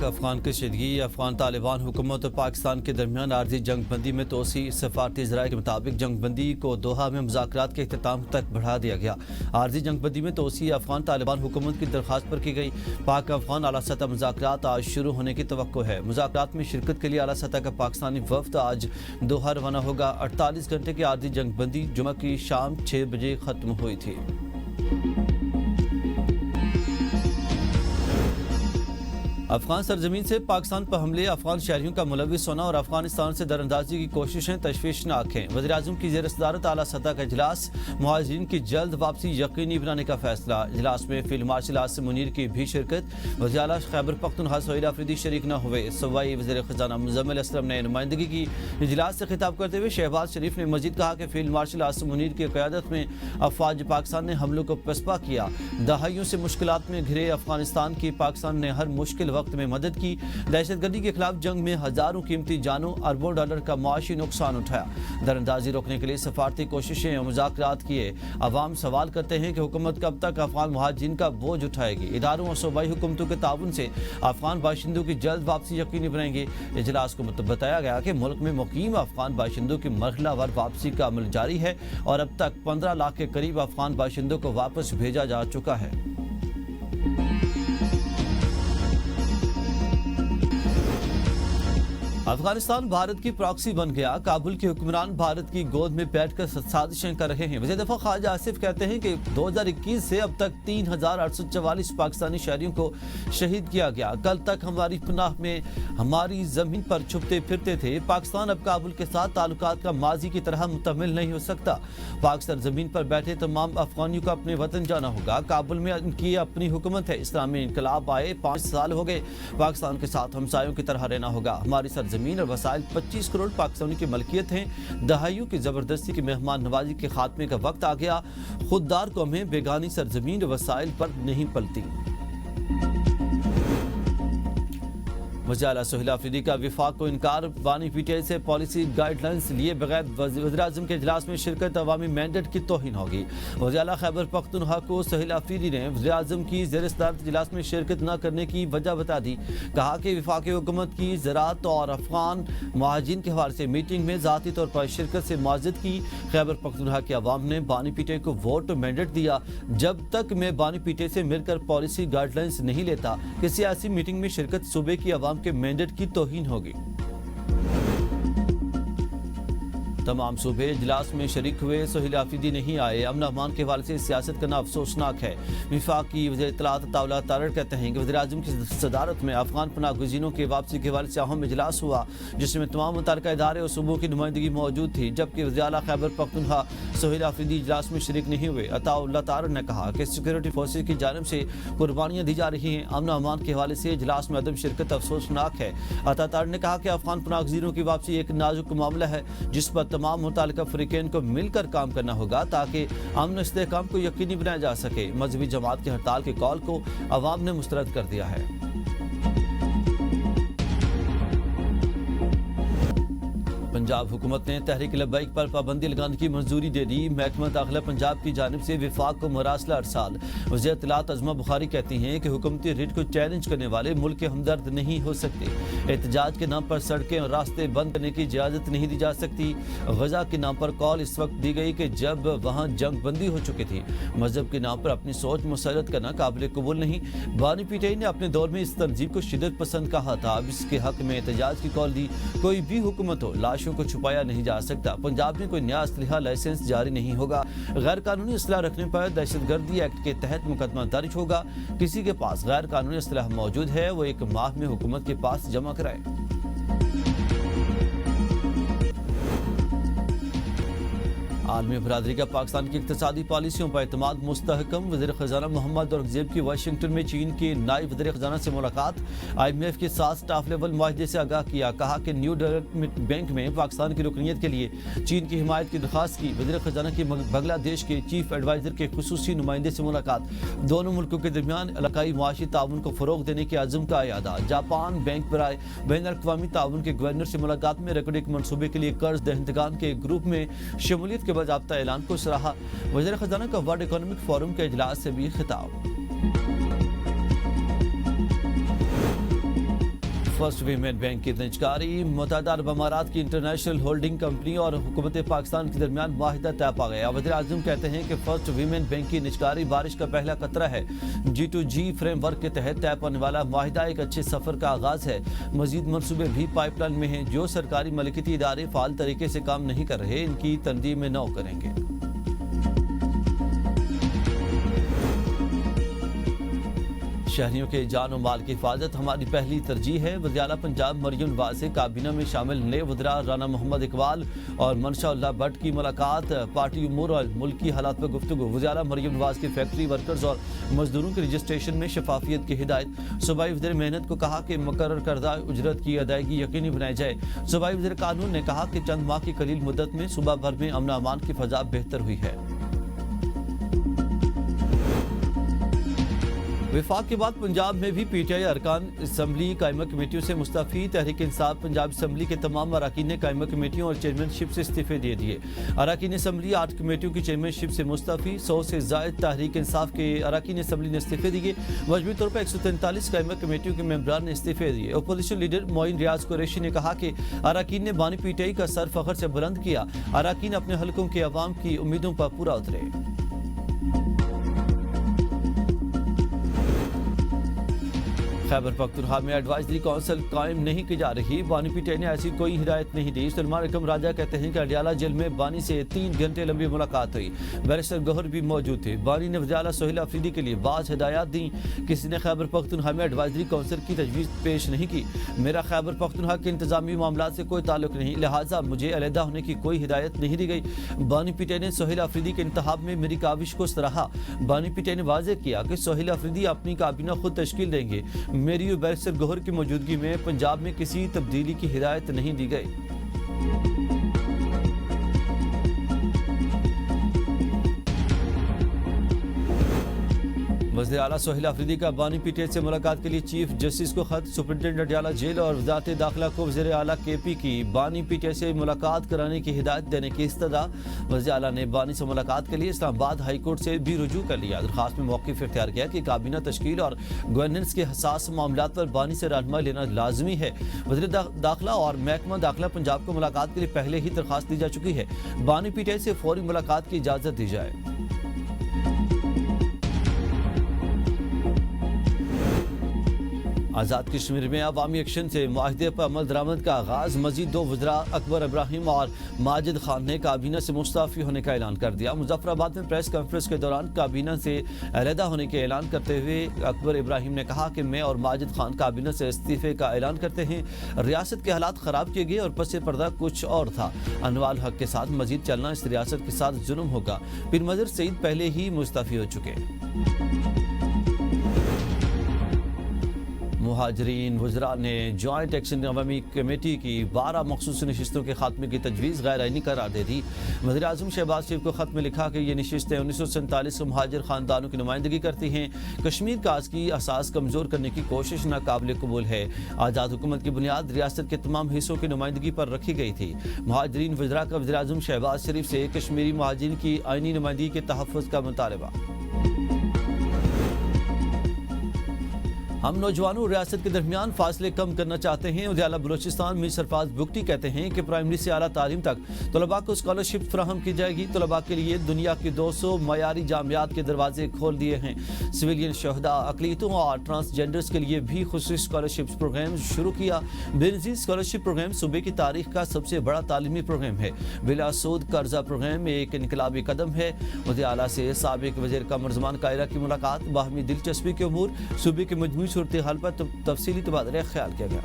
پاک افغان کشیدگی، افغان طالبان حکومت اور پاکستان کے درمیان عارضی جنگ بندی میں توسیع۔ سفارتی ذرائع کے مطابق جنگ بندی کو دوحہ میں مذاکرات کے اختتام تک بڑھا دیا گیا۔ عارضی جنگ بندی میں توسیع افغان طالبان حکومت کی درخواست پر کی گئی۔ پاک افغان اعلیٰ سطح مذاکرات آج شروع ہونے کی توقع ہے۔ مذاکرات میں شرکت کے لیے اعلیٰ سطح کا پاکستانی وفد آج دوحہ روانہ ہوگا۔ 48 گھنٹے کی عارضی جنگ بندی جمعہ کی شام 6 بجے ختم ہوئی تھی۔ افغان سرزمین سے پاکستان پر حملے، افغان شہریوں کا ملوث ہونا اور افغانستان سے دراندازی کی کوششیں تشویشناک ہیں۔ وزیراعظم کی زیر صدارت اعلیٰ سطح کا اجلاس، مہاجرین کی جلد واپسی یقینی بنانے کا فیصلہ۔ اجلاس میں فیلڈ مارشل عاصم منیر کی بھی شرکت۔ وزیر اعلیٰ خیبر پختونخوا سہیل آفریدی شریک نہ ہوئے۔ صوبائی وزیر خزانہ مزمل اسلم نے نمائندگی کی۔ اجلاس سے خطاب کرتے ہوئے شہباز شریف نے مزید کہا کہ فیلڈ مارشل عاصم منیر کی قیادت میں افواج پاکستان نے حملوں کو پسپا کیا۔ دہائیوں سے مشکلات میں گھرے افغانستان کی پاکستان نے ہر مشکل وقت میں مدد کی۔ دہشت گردی کے خلاف جنگ میں ہزاروں قیمتی جانوں، اربوں ڈالر کا معاشی نقصان اٹھایا۔ دراندازی روکنے کے لیے سفارتی کوششیں اور مذاکرات کیے۔ عوام سوال کرتے ہیں کہ حکومت کب تک افغان مہاجرین کا بوجھ اٹھائے گی۔ اداروں اور صوبائی حکومتوں کے تعاون سے افغان باشندوں کی جلد واپسی یقینی بنائیں گے۔ اجلاس کو بتایا گیا کہ ملک میں مقیم افغان باشندوں کی مرحلہ وار واپسی کا عمل جاری ہے اور اب تک 15 لاکھ کے قریب افغان باشندوں کو واپس بھیجا جا چکا ہے۔ افغانستان بھارت کی پراکسی بن گیا۔ کابل کے حکمران بھارت کی گود میں بیٹھ کر سازشیں کر رہے ہیں۔ وزیر دفاع خواجہ آصف کہتے ہیں کہ 2021 سے اب تک 3844 پاکستانی شہریوں کو شہید کیا گیا۔ کل تک ہماری پناہ میں ہماری زمین پر چھپتے پھرتے تھے۔ پاکستان اب کابل کے ساتھ تعلقات کا ماضی کی طرح مکمل نہیں ہو سکتا۔ پاک سرزمین پر بیٹھے تمام افغانیوں کو اپنے وطن جانا ہوگا۔ کابل میں ان کی اپنی حکومت ہے۔ اسلامی انقلاب آئے 5 سال ہو گئے۔ پاکستان کے ساتھ ہمسایوں کی طرح رہنا ہوگا۔ ہماری سرزمین اور وسائل 25 کروڑ پاکستانی کی ملکیت ہیں۔ دہائیوں کی زبردستی کی مہمان نوازی کے خاتمے کا وقت آ گیا۔ خوددار قومیں بیگانی سرزمین اور وسائل پر نہیں پلتی۔ وزیر اعلیٰ سہیل آفریدی کا وفاق کو انکار، بانی پی ٹی آئی سے پالیسی گائیڈ لائنز لیے بغیر وزیراعظم کے اجلاس میں شرکت عوامی مینڈیٹ کی توہین ہوگی۔ وزیر اعلیٰ خیبر پختونخوا کو سہیل آفریدی نے وزیراعظم کی زیر صدارت اجلاس میں شرکت نہ کرنے کی وجہ بتا دی۔ کہا کہ وفاقی حکومت کی زراعت اور افغان مہاجرین کے حوالے سے میٹنگ میں ذاتی طور پر شرکت سے معذرت کی۔ خیبر پختونخوا کے عوام نے بانی پی ٹی آئی کو ووٹ مینڈیٹ دیا۔ جب تک میں بانی پی ٹی آئی سے مل کر پالیسی گائیڈ لائنز نہیں لیتا، کسی ایسی میٹنگ میں شرکت صوبے کی عوام کے مینڈیٹ کی توہین ہوگی۔ تمام صوبے اجلاس میں شریک ہوئے، سہیل آفریدی نہیں آئے۔ امن امان کے حوالے سے سیاست کرنا افسوسناک ہے۔ وفاقی وزیر اطلاعات عطاءاللہ تارڑ کہتے ہیں کہ وزیراعظم کی صدارت میں افغان پناہ گزینوں کی واپسی کے حوالے سے اہم اجلاس ہوا، جس میں تمام متعلقہ ادارے اور صوبوں کی نمائندگی موجود تھی، جبکہ وزیر اعلیٰ خیبر پختونخوا سہیل آفریدی اجلاس میں شریک نہیں ہوئے۔ عطاءاللہ تارڑ نے کہا کہ سیکورٹی فورسز کی جانب سے قربانیاں دی جا رہی ہیں۔ امن امان کے حوالے سے اجلاس میں عدم شرکت افسوسناک ہے۔ عطا تارڑ نے کہا کہ افغان پناہ گزینوں کی واپسی ایک نازک معاملہ ہے، جس پر تمام متعلقہ فریقین کو مل کر کام کرنا ہوگا تاکہ امن و استحکام کو یقینی بنایا جا سکے۔ مذہبی جماعت کی ہڑتال کے کال کو عوام نے مسترد کر دیا ہے۔ پنجاب حکومت نے تحریک لبیک پر پابندی لگانے کی منظوری دے دی۔ محکمہ داخلہ پنجاب کی جانب سے وفاق کو مراسلہ ارسال۔ وزیر اطلاعات عظمہ بخاری کہتی ہیں کہ حکومتی ریٹ کو چیلنج کرنے والے ملک کے ہمدرد نہیں ہو سکتے۔ احتجاج کے نام پر سڑکیں اور راستے بند کرنے کی اجازت نہیں دی جا سکتی۔ غزہ کے نام پر کال اس وقت دی گئی کہ جب وہاں جنگ بندی ہو چکی تھی۔ مذہب کے نام پر اپنی سوچ مسلط کرنا قابل قبول نہیں۔ بانی پی ٹی آئی نے اپنے دور میں اس تنظیم کو شدت پسند کہا تھا، اب اس کے حق میں احتجاج کی کال دی۔ کوئی بھی حکومت ہو، لاشوں کو چھپایا نہیں جا سکتا۔ پنجاب میں کوئی نیا اسلحہ لائسنس جاری نہیں ہوگا۔ غیر قانونی اسلحہ رکھنے پر دہشت گردی ایکٹ کے تحت مقدمہ درج ہوگا۔ کسی کے پاس غیر قانونی اسلحہ موجود ہے، وہ 1 ماہ میں حکومت کے پاس جمع کرائے۔ عالمی برادری کا پاکستان کی اقتصادی پالیسیوں پر اعتماد مستحکم۔ وزیر خزانہ محمد اورنگزیب کی واشنگٹن میں چین کے نائب وزیر خزانہ سے ملاقات۔ آئی ایم ایف کے ساتھ سٹاف لیول معاہدے سے آگاہ کیا۔ کہا کہ نیو ڈیولپمنٹ بینک میں پاکستان کی رکنیت کے لیے چین کی حمایت کی درخواست کی۔ وزیر خزانہ کی بنگلہ دیش کے چیف ایڈوائزر کے خصوصی نمائندے سے ملاقات۔ دونوں ملکوں کے درمیان علاقائی معاشی تعاون کو فروغ دینے کے عزم کا اعادہ۔ جاپان بینک برائے بین الاقوامی تعاون کے گورنر سے ملاقات میں ریکارڈنگ منصوبے کے لیے قرض دہندگان کے گروپ میں شمولیت کے باضابطہ اعلان کو سراہا۔ وزیر خزانہ کا ورلڈ اکنامک فورم کے اجلاس سے بھی خطاب۔ فرسٹ ویمن بینک کی نجکاری متحدہ عرب امارات کی انٹرنیشنل ہولڈنگ کمپنی اور حکومت پاکستان کے درمیان معاہدہ طے پا گیا. وزیر اعظم کہتے ہیں کہ فرسٹ ویمن بینک کی نجکاری بارش کا پہلا قطرہ ہے. G2G فریم ورک کے تحت طے پانے والا معاہدہ ایک اچھے سفر کا آغاز ہے. مزید منصوبے بھی پائپ لائن میں ہیں. جو سرکاری ملکیتی ادارے فعال طریقے سے کام نہیں کر رہے ان کی تنظیم میں نو کریں گے. شہریوں کے جان و مال کی حفاظت ہماری پہلی ترجیح ہے. وزیر اعلیٰ پنجاب مریم نواز سے کابینہ میں شامل نئے وزراء رانا محمد اقبال اور منشا اللہ بٹ کی ملاقات. پارٹی امور اور ملکی حالات پر گفتگو. وزیر اعلیٰ مریم نواز کی فیکٹری ورکرز اور مزدوروں کے رجسٹریشن میں شفافیت کی ہدایت. صوبائی وزیر محنت کو کہا کہ مقرر کردہ اجرت کی ادائیگی یقینی بنائی جائے. صوبائی وزیر قانون نے کہا کہ چند ماہ کی قلیل مدت میں صوبہ بھر میں امن و امان کی فضا بہتر ہوئی ہے. وفاق کے بعد پنجاب میں بھی پی ٹی آئی ارکان اسمبلی قائمہ کمیٹیوں سے مستعفی. تحریک انصاف پنجاب اسمبلی کے تمام اراکین نے قائمہ کمیٹیوں اور چیئرمین شپ سے استعفے دے دیے. اراکین اسمبلی 8 کمیٹیوں کی چیئرمین شپ سے مستعفی. 100 سے زائد تحریک انصاف کے اراکین اسمبلی نے استعفے دیے. مجموعی طور پر 143 قائمہ کمیٹیوں کے ممبران نے استعفے دیے. اپوزیشن لیڈر معین ریاض قریشی نے کہا کہ اراکین نے بانی پی ٹی آئی کا سر فخر سے بلند کیا. اراکین اپنے حلقوں کے عوام کی امیدوں پر پورا اترے. خیبر پختونخوا میں ایڈوائزری کونسل قائم نہیں کی جا رہی. بانی پی ٹی آئی نے ایسی کوئی ہدایت نہیں دی. سلمان اکرم راجہ کہتے ہیں کہ اڈیالہ جیل میں بانی سے 3 گھنٹے لمبی ملاقات ہوئی. بیرسٹر گوہر بھی موجود تھے. بانی نے وزیر اعلیٰ سہیل آفریدی کے لیے بعض ہدایات دیں. کسی نے خیبر پختونخوا میں ایڈوائزری کونسل کی تجویز پیش نہیں کی. میرا خیبر پختونخوا کے انتظامی معاملات سے کوئی تعلق نہیں, لہٰذا مجھے علیحدہ ہونے کی کوئی ہدایت نہیں دی گئی. بانی پی ٹی آئی نے سہیل آفریدی کے انتخاب میں میری کاوش کو سراہا. بانی پی ٹی آئی نے واضح کیا کہ سہیل آفریدی اپنی کابینہ خود تشکیل دیں گے. میری اور بیرسٹر گوہر کی موجودگی میں پنجاب میں کسی تبدیلی کی ہدایت نہیں دی گئی. وزیر اعلیٰ سہیل آفریدی کا بانی پی ٹی آئی سے ملاقات کے لیے چیف جسٹس کو خط. سپرنٹینڈنٹ اڈیالہ جیل اور وزارت داخلہ کو وزیر اعلیٰ کے پی کی بانی پی ٹی آئی سے ملاقات کرانے کی ہدایت دینے کی استدعا. وزیر اعلیٰ نے بانی سے ملاقات کے لیے اسلام آباد ہائی کورٹ سے بھی رجوع کر لیا. درخواست میں موقف اختیار کیا کہ کابینہ تشکیل اور گورننس کے حساس معاملات پر بانی سے رہنمائی لینا لازمی ہے. وزیر داخلہ اور محکمہ داخلہ پنجاب کو ملاقات کے لیے پہلے ہی درخواست دی جا چکی ہے. بانی پی ٹی آئی سے فوری ملاقات کی اجازت دی جائے. آزاد کشمیر میں عوامی ایکشن سے معاہدے پر عمل درآمد کا آغاز. مزید 2 وزراء اکبر ابراہیم اور ماجد خان نے کابینہ سے مستعفی ہونے کا اعلان کر دیا. مظفر آباد میں پریس کانفرنس کے دوران کابینہ سے علیحدہ ہونے کے اعلان کرتے ہوئے اکبر ابراہیم نے کہا کہ میں اور ماجد خان کابینہ سے استعفے کا اعلان کرتے ہیں. ریاست کے حالات خراب کیے گئے اور پس پردہ کچھ اور تھا. انوار حق کے ساتھ مزید چلنا اس ریاست کے ساتھ ظلم ہوگا. پیر مظہر سعید پہلے ہی مستعفی ہو چکے. مہاجرین وزراء نے جوائنٹ ایکشن عوامی کمیٹی کی 12 مخصوص نشستوں کے خاتمے کی تجویز غیر آئینی قرار دے دی. وزیر اعظم شہباز شریف کو خط میں لکھا کہ یہ نشستیں 1947 سے مہاجر خاندانوں کی نمائندگی کرتی ہیں. کشمیر کاز کی اساس کمزور کرنے کی کوشش ناقابل قبول ہے. آزاد حکومت کی بنیاد ریاست کے تمام حصوں کی نمائندگی پر رکھی گئی تھی. مہاجرین وزراء کا وزیر اعظم شہباز شریف سے کشمیری مہاجرین کی آئینی نمائندگی کے تحفظ کا مطالبہ. ہم نوجوانوں اور ریاست کے درمیان فاصلے کم کرنا چاہتے ہیں. وزیر اعلیٰ بلوچستان میر سرفراز بگٹی کہتے ہیں کہ پرائمری سے اعلیٰ تعلیم تک طلباء کو اسکالرشپ فراہم کی جائے گی. طلباء کے لیے دنیا کی 200 معیاری جامعات کے دروازے کھول دیے ہیں. سویلین شہداء اقلیتوں اور ٹرانسجینڈرز کے لیے بھی خصوصی اسکالرشپ پروگرام شروع کیا. بے نظیر اسکالرشپ پروگرام صوبے کی تاریخ کا سب سے بڑا تعلیمی پروگرام ہے. بلا سود قرضہ پروگرام ایک انقلابی قدم ہے. وزیر اعلیٰ سے سابق وزیر قمر زمان قاہرہ کی ملاقات. باہمی دلچسپی کے امور صوبے کے مجموعی صورتحال پر تفصیلی تبادلہ خیال کیا گیا.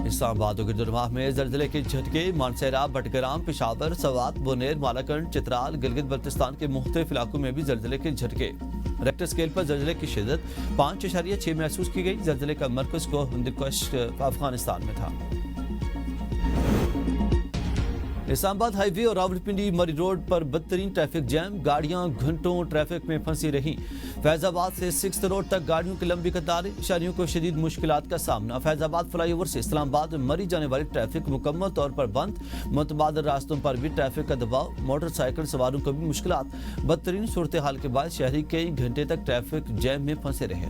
اسلام آباد و گردرماہ میں زلزلے کے جھٹکے. مانسہرہ بٹگرام پشاور سوات بونیر مالاکنڈ چترال گلگت بلتستان کے مختلف علاقوں میں بھی زلزلے کے جھٹکے. ریکٹر اسکیل پر زلزلے کی شدت 5.6 محسوس کی گئی. زلزلے کا مرکز کو ہندوکش افغانستان میں تھا. اسلام آباد ہائی وے اور راولپنڈی مری روڈ پر بدترین ٹریفک جام. گاڑیاں گھنٹوں ٹریفک میں پھنسی رہیں. فیض آباد سے 6 روڈ تک گاڑیوں کی لمبی قطاریں. شہریوں کو شدید مشکلات کا سامنا. فیض آباد فلائی اوور سے اسلام آباد میں مری جانے والی ٹریفک مکمل طور پر بند. متبادل راستوں پر بھی ٹریفک کا دباؤ. موٹر سائیکل سواروں کو بھی مشکلات. بدترین صورتحال کے بعد شہری کئی گھنٹے تک ٹریفک جام میں پھنسے رہے.